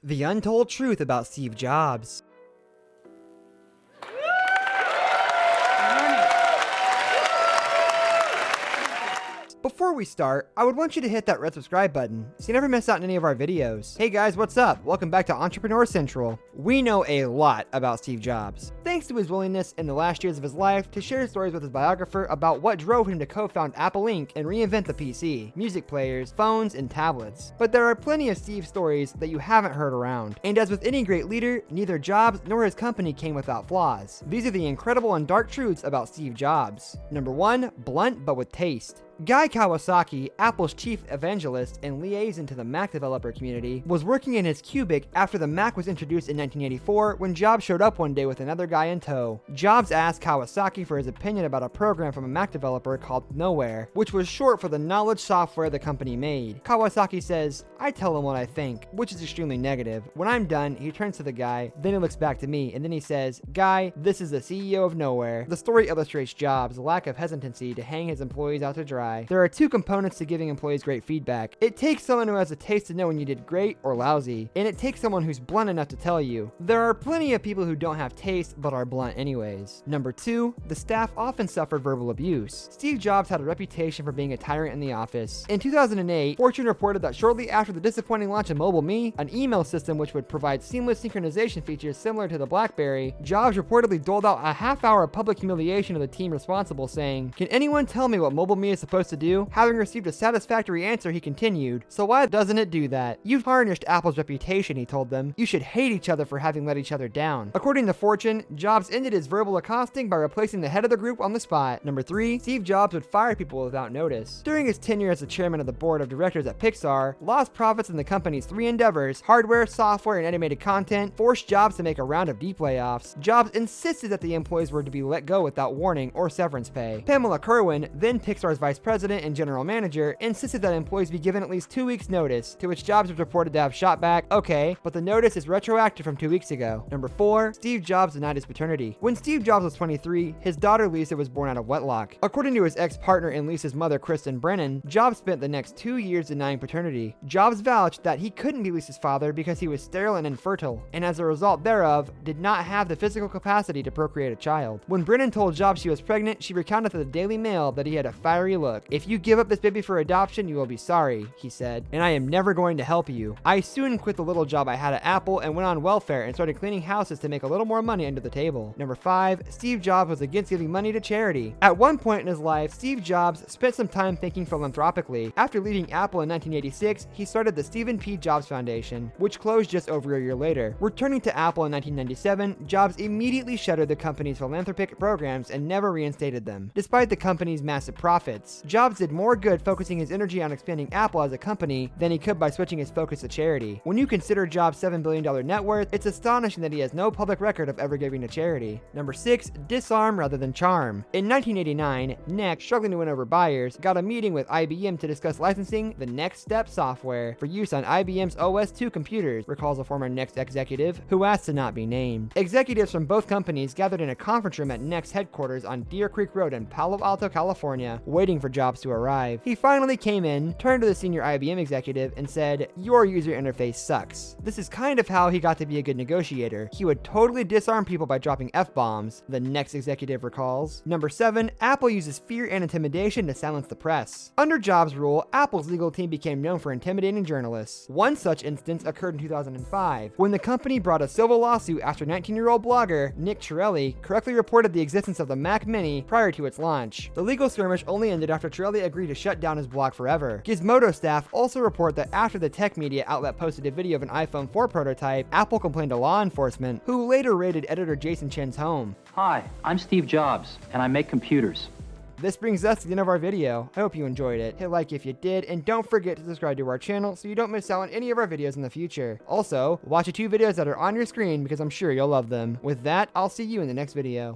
The untold truth about Steve Jobs. Before we start, I would want you to hit that red subscribe button so you never miss out on any of our videos. Hey guys, what's up? Welcome back to Entrepreneur Central. We know a lot about Steve Jobs, thanks to his willingness in the last years of his life to share stories with his biographer about what drove him to co-found Apple Inc. and reinvent the PC, music players, phones, and tablets. But there are plenty of Steve stories that you haven't heard around. And as with any great leader, neither Jobs nor his company came without flaws. These are the incredible and dark truths about Steve Jobs. Number 1, blunt but with taste. Guy Kawasaki, Apple's chief evangelist and liaison to the Mac developer community, was working in his cubic after the Mac was introduced in 1984 when Jobs showed up one day with another guy in tow. Jobs asked Kawasaki for his opinion about a program from a Mac developer called Nowhere, which was short for the knowledge software the company made. Kawasaki says, "I tell him what I think," which is extremely negative. When I'm done, he turns to the guy, then he looks back to me, and then he says, "Guy, this is the CEO of Nowhere." The story illustrates Jobs' lack of hesitancy to hang his employees out to dry. There are two components to giving employees great feedback. It takes someone who has a taste to know when you did great or lousy, and it takes someone who's blunt enough to tell you. There are plenty of people who don't have taste but are blunt anyways. Number 2, the staff often suffered verbal abuse. Steve Jobs had a reputation for being a tyrant in the office. In 2008, Fortune reported that shortly after the disappointing launch of Mobile Me, an email system which would provide seamless synchronization features similar to the BlackBerry, Jobs reportedly doled out a half-hour of public humiliation of the team responsible, saying, "Can anyone tell me what Mobile Me is supposed to do?" Having received a satisfactory answer, he continued, "So why doesn't it do that? You've tarnished Apple's reputation," he told them. "You should hate each other for having let each other down." According to Fortune, Jobs ended his verbal accosting by replacing the head of the group on the spot. Number 3, Steve Jobs would fire people without notice. During his tenure as the chairman of the board of directors at Pixar, lost profits in the company's 3 endeavors, hardware, software, and animated content, forced Jobs to make a round of deep layoffs. Jobs insisted that the employees were to be let go without warning or severance pay. Pamela Kerwin, then Pixar's vice president and general manager, insisted that employees be given at least 2 weeks notice, to which Jobs was reported to have shot back, "Okay, but the notice is retroactive from 2 weeks ago." Number 4, Steve Jobs denied his paternity. When Steve Jobs was 23, his daughter Lisa was born out of wedlock. According to his ex-partner and Lisa's mother, Kristen Brennan, Jobs spent the next 2 years denying paternity. Jobs vouched that he couldn't be Lisa's father because he was sterile and infertile, and as a result thereof, did not have the physical capacity to procreate a child. When Brennan told Jobs she was pregnant, she recounted to the Daily Mail that he had a fiery look. "If you give up this baby for adoption, you will be sorry," he said, "and I am never going to help you. I soon quit the little job I had at Apple and went on welfare and started cleaning houses to make a little more money under the table." Number 5, Steve Jobs was against giving money to charity. At one point in his life, Steve Jobs spent some time thinking philanthropically. After leaving Apple in 1986, he started the Stephen P. Jobs Foundation, which closed just over a year later. Returning to Apple in 1997, Jobs immediately shuttered the company's philanthropic programs and never reinstated them. Despite the company's massive profits, Jobs did more good focusing his energy on expanding Apple as a company than he could by switching his focus to charity. When you consider Jobs' $7 billion net worth, it's astonishing that he has no public record of ever giving to charity. Number 6, disarm rather than charm. In 1989, NeXT, struggling to win over buyers, got a meeting with IBM to discuss licensing the Next Step software for use on IBM's OS/2 computers, recalls a former NeXT executive who asked to not be named. Executives from both companies gathered in a conference room at NeXT headquarters on Deer Creek Road in Palo Alto, California, waiting for Jobs to arrive. He finally came in, turned to the senior IBM executive, and said, "Your user interface sucks." This is kind of how he got to be a good negotiator. He would totally disarm people by dropping F-bombs, the NeXT executive recalls. Number 7, Apple uses fear and intimidation to silence the press. Under Jobs' rule, Apple's legal team became known for intimidating journalists. One such instance occurred in 2005, when the company brought a civil lawsuit after 19-year-old blogger Nick Chiarelli correctly reported the existence of the Mac Mini prior to its launch. The legal skirmish only ended after Chiarelli agreed to shut down his blog forever. Gizmodo staff also report that after the tech media outlet posted a video of an iPhone 4 prototype, Apple complained to law enforcement, who later raided editor Jason Chen's home. Hi, I'm Steve Jobs, and I make computers. This brings us to the end of our video. I hope you enjoyed it. Hit like if you did, and don't forget to subscribe to our channel so you don't miss out on any of our videos in the future. Also, watch the 2 videos that are on your screen because I'm sure you'll love them. With that, I'll see you in the next video.